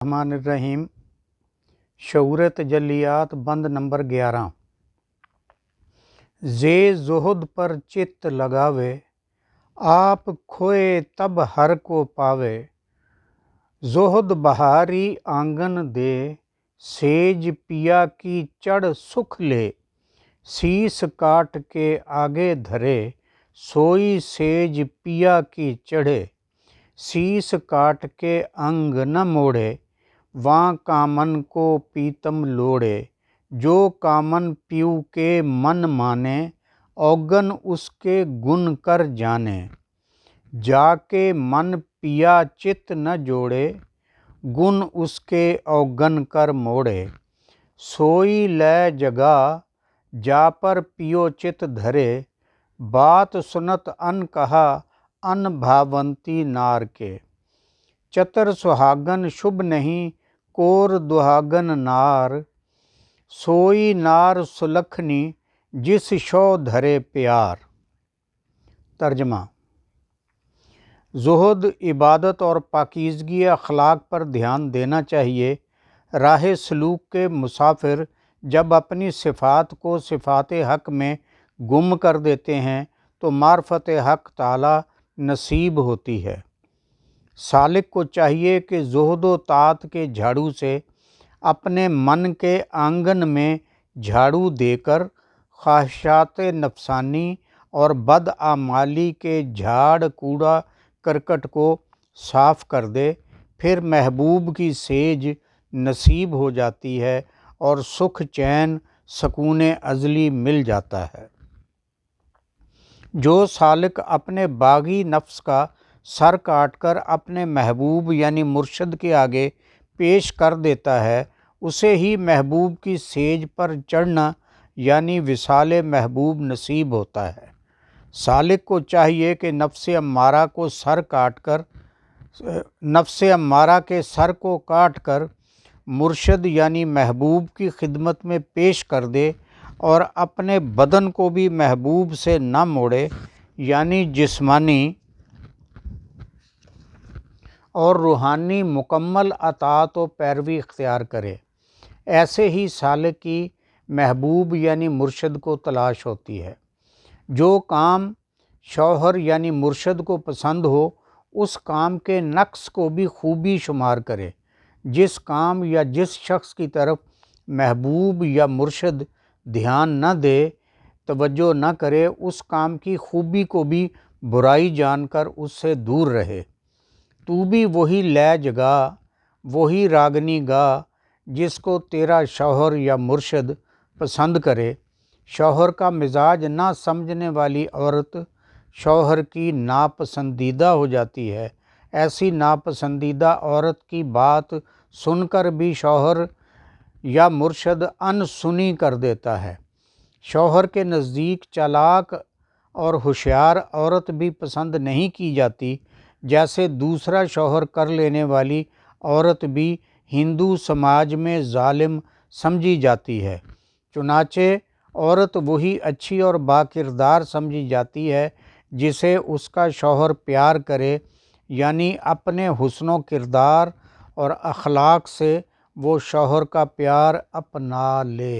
الرحمن الرحیم شعور تجلیات بند نمبر 11 زے زہد پر چت لگاوے آپ کھوئے تب ہر کو پاوے زہد بہاری آنگن دے سیج پیا کی چڑھ سکھ لے سیس کاٹ کے آگے دھرے سوئی سیج پیا کی چڑھے سیس کاٹ کے انگ نہ موڑے واں کامن کو پیتم لوڑے جو کامن پیو کے من مانے اوگن اس کے گن کر جانے جا کے من پیا چت نہ جوڑے گن اس کے اوگن کر موڑے سوئی لے جگا جا پر پیو چت دھرے بات سنت ان کہا ان بھاونتی نار کے چتر سہاگن شبھ نہیں کور دہاگن نار سوئی نار سلکھنی جس شو دھرے پیار۔ ترجمہ: زہد، عبادت اور پاکیزگی اخلاق پر دھیان دینا چاہیے۔ راہ سلوک کے مسافر جب اپنی صفات کو صفات حق میں گم کر دیتے ہیں تو معرفت حق تعالی نصیب ہوتی ہے۔ سالک کو چاہیے کہ زہد و طاعت کے جھاڑو سے اپنے من کے آنگن میں جھاڑو دے کر خواہشات نفسانی اور بدعمالی کے جھاڑ کوڑا کرکٹ کو صاف کر دے، پھر محبوب کی سیج نصیب ہو جاتی ہے اور سکھ چین سکون ازلی مل جاتا ہے۔ جو سالک اپنے باغی نفس کا سر کاٹ کر اپنے محبوب یعنی مرشد کے آگے پیش کر دیتا ہے، اسے ہی محبوب کی سیج پر چڑھنا یعنی وصال محبوب نصیب ہوتا ہے۔ سالک کو چاہیے کہ نفس امارہ کے سر کو کاٹ کر مرشد یعنی محبوب کی خدمت میں پیش کر دے اور اپنے بدن کو بھی محبوب سے نہ موڑے یعنی جسمانی اور روحانی مکمل اطاعت و پیروی اختیار کرے۔ ایسے ہی سالک کی محبوب یعنی مرشد کو تلاش ہوتی ہے۔ جو کام شوہر یعنی مرشد کو پسند ہو اس کام کے نقص کو بھی خوبی شمار کرے۔ جس کام یا جس شخص کی طرف محبوب یا مرشد دھیان نہ دے، توجہ نہ کرے، اس کام کی خوبی کو بھی برائی جان کر اس سے دور رہے۔ تو بھی وہی لے جگا وہی راگنی گا جس کو تیرا شوہر یا مرشد پسند کرے۔ شوہر کا مزاج نہ سمجھنے والی عورت شوہر کی ناپسندیدہ ہو جاتی ہے۔ ایسی ناپسندیدہ عورت کی بات سن کر بھی شوہر یا مرشد ان سنی کر دیتا ہے۔ شوہر کے نزدیک چالاک اور ہوشیار عورت بھی پسند نہیں کی جاتی، جیسے دوسرا شوہر کر لینے والی عورت بھی ہندو سماج میں ظالم سمجھی جاتی ہے۔ چنانچہ عورت وہی اچھی اور باکردار سمجھی جاتی ہے جسے اس کا شوہر پیار کرے، یعنی اپنے حسن و کردار اور اخلاق سے وہ شوہر کا پیار اپنا لے۔